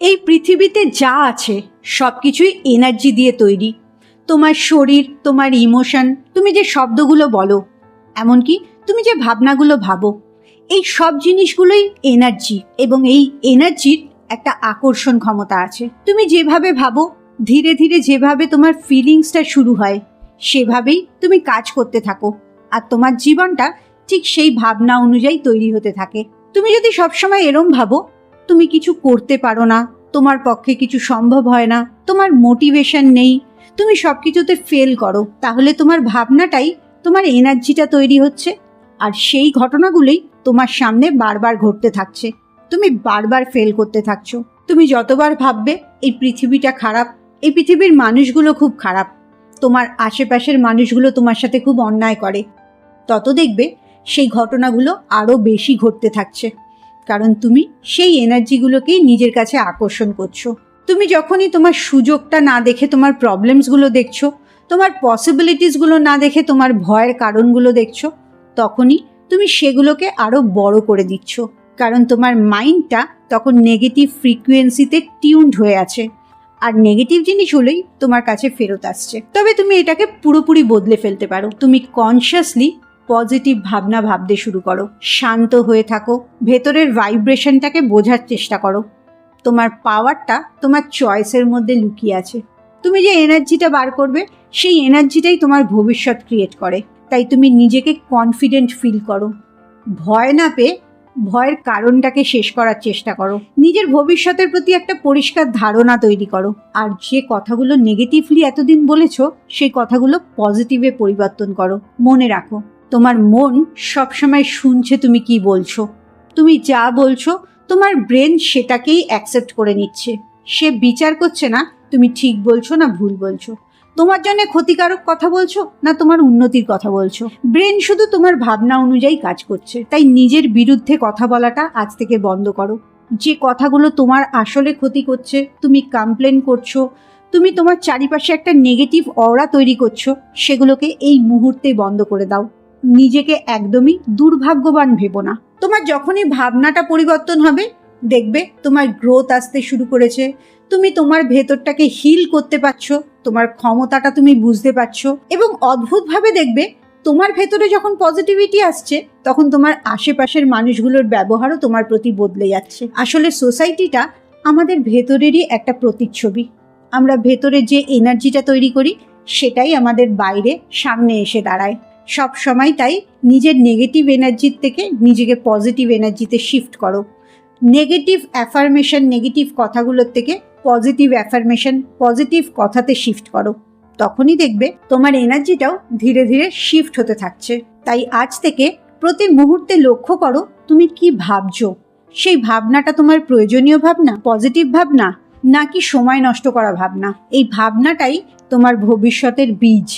এই পৃথিবীতে যা আছে সব কিছুই এনার্জি দিয়ে তৈরি। তোমার শরীর, তোমার ইমোশন, তুমি যে শব্দগুলো বলো, এমনকি তুমি যে ভাবনাগুলো ভাবো, এই সব জিনিসগুলোই এনার্জি। এবং এই এনার্জির একটা আকর্ষণ ক্ষমতা আছে। তুমি যেভাবে ভাবো, ধীরে ধীরে যেভাবে তোমার ফিলিংসটা শুরু হয়, সেভাবেই তুমি কাজ করতে থাকো। আর তোমার জীবনটা ঠিক সেই ভাবনা অনুযায়ী তৈরি হতে থাকে। তুমি যদি সবসময় এরম ভাবো তুমি কিছু করতে পারো না, তোমার পক্ষে কিছু সম্ভব হয় না, তোমার মোটিভেশন নেই, তুমি সব কিছুতে ফেল করো, তাহলে তোমার ভাবনাটাই তোমার এনার্জিটা তৈরি হচ্ছে। আর সেই ঘটনাগুলোই তোমার সামনে বারবার ঘটতে থাকছে। তুমি বারবার ফেল করতে থাকছো। তুমি যতবার ভাববে এই পৃথিবীটা খারাপ, এই পৃথিবীর মানুষগুলো খুব খারাপ, তোমার আশেপাশের মানুষগুলো তোমার সাথে খুব অন্যায় করে, তত দেখবে সেই ঘটনাগুলো আরও বেশি ঘটতে থাকছে। কারণ তুমি সেই এনার্জিগুলোকেই নিজের কাছে আকর্ষণ করছো। তুমি যখনই তোমার সুযোগটা না দেখে তোমার প্রবলেমসগুলো দেখছো, তোমার পসিবিলিটিসগুলো না দেখে তোমার ভয়ের কারণগুলো দেখছো, তখনই তুমি সেগুলোকে আরও বড় করে দিচ্ছ। কারণ তোমার মাইন্ডটা তখন নেগেটিভ ফ্রিকোয়েন্সিতে টিউনড হয়ে আছে, আর নেগেটিভ জিনিসগুলোই তোমার কাছে ফেরত আসছে। তবে তুমি এটাকে পুরোপুরি বদলে ফেলতে পারো। তুমি কনসিয়াসলি পজিটিভ ভাবনা ভাবতে শুরু করো, শান্ত হয়ে থাকো, ভেতরের ভাইব্রেশনটাকে বোঝার চেষ্টা করো। তোমার পাওয়ারটা তোমার চয়েসের মধ্যে লুকিয়ে আছে। তুমি যে এনার্জিটা বার করবে, সেই এনার্জিটাই তোমার ভবিষ্যৎ ক্রিয়েট করে। তাই তুমি নিজেকে কনফিডেন্ট ফিল করো। ভয় না পেয়ে ভয়ের কারণটাকে শেষ করার চেষ্টা করো। নিজের ভবিষ্যতের প্রতি একটা পরিষ্কার ধারণা তৈরি করো। আর যে কথাগুলো নেগেটিভলি এতদিন বলেছো, সেই কথাগুলো পজিটিভে পরিবর্তন করো। মনে রাখো, তোমার মন সবসময় শুনছে তুমি কি বলছো। তুমি যা বলছো তোমার ব্রেন সেটাকেই অ্যাকসেপ্ট করে নিচ্ছে। সে বিচার করছে না তুমি ঠিক বলছো না ভুল বলছো, তোমার জন্য ক্ষতিকারক কথা বলছো না তোমার উন্নতির কথা বলছো। ব্রেন শুধু তোমার ভাবনা অনুযায়ী কাজ করছে। তাই নিজের বিরুদ্ধে কথা বলাটা আজ থেকে বন্ধ করো। যে কথাগুলো তোমার আসলে ক্ষতি করছে, তুমি কমপ্লেন করছো, তুমি তোমার চারিপাশে একটা নেগেটিভ অরা তৈরি করছো, সেগুলোকে এই মুহূর্তে বন্ধ করে দাও। নিজেকে একদমই দুর্ভাগ্যবান ভেবো না। তোমার যখনই ভাবনাটা পরিবর্তন হবে, দেখবে তোমার গ্রোথ আসতে শুরু করেছে। তুমি তোমার ভেতরটাকে হিল করতে পারছো, তোমার ক্ষমতাটা তুমি বুঝতে পারছো। এবং অদ্ভুতভাবে দেখবে তোমার ভেতরে যখন পজিটিভিটি আসছে, তখন তোমার আশেপাশের মানুষগুলোর ব্যবহারও তোমার প্রতি বদলে যাচ্ছে। আসলে সোসাইটিটা আমাদের ভেতরেরই একটা প্রতিচ্ছবি। আমরা ভেতরে যে এনার্জিটা তৈরি করি, সেটাই আমাদের বাইরে সামনে এসে দাঁড়ায় সব সময়। তাই নিজের নেগেটিভ এনার্জির থেকে নিজেকে পজিটিভ এনার্জিতে শিফট করো। নেগেটিভ অ্যাফার্মেশন, নেগেটিভ কথাগুলোর থেকে পজিটিভ অ্যাফার্মেশন, পজিটিভ কথাতে শিফট করো। তখনই দেখবে তোমার এনার্জিটাও ধীরে ধীরে শিফট হতে থাকছে। তাই আজ থেকে প্রতি মুহূর্তে লক্ষ্য করো তুমি কি ভাবছো। সেই ভাবনাটা তোমার প্রয়োজনীয় ভাবনা, পজিটিভ ভাবনা, নাকি সময় নষ্ট করা ভাবনা। এই ভাবনাটাই তোমার ভবিষ্যতের বীজ।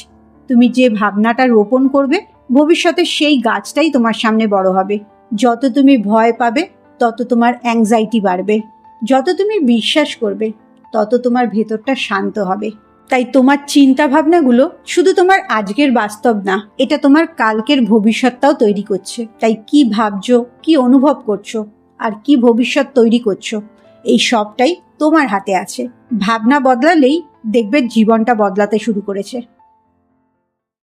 তুমি যে ভাবনাটা রোপণ করবে, ভবিষ্যতে সেই গাছটাই তোমার সামনে বড় হবে। যত তুমি ভয় পাবে, তত তোমার অ্যাংজাইটি বাড়বে। যত তুমি বিশ্বাস করবে, তত তোমার ভেতরটা শান্ত হবে। তাই তোমার চিন্তা ভাবনাগুলো শুধু তোমার আজকের বাস্তব না, এটা তোমার কালকের ভবিষ্যৎটাও তৈরি করছে। তাই কি ভাবছো, কি অনুভব করছো, আর কি ভবিষ্যৎ তৈরি করছো, এই সবটাই তোমার হাতে আছে। ভাবনা বদলালেই দেখবে জীবনটা বদলাতে শুরু করেছে।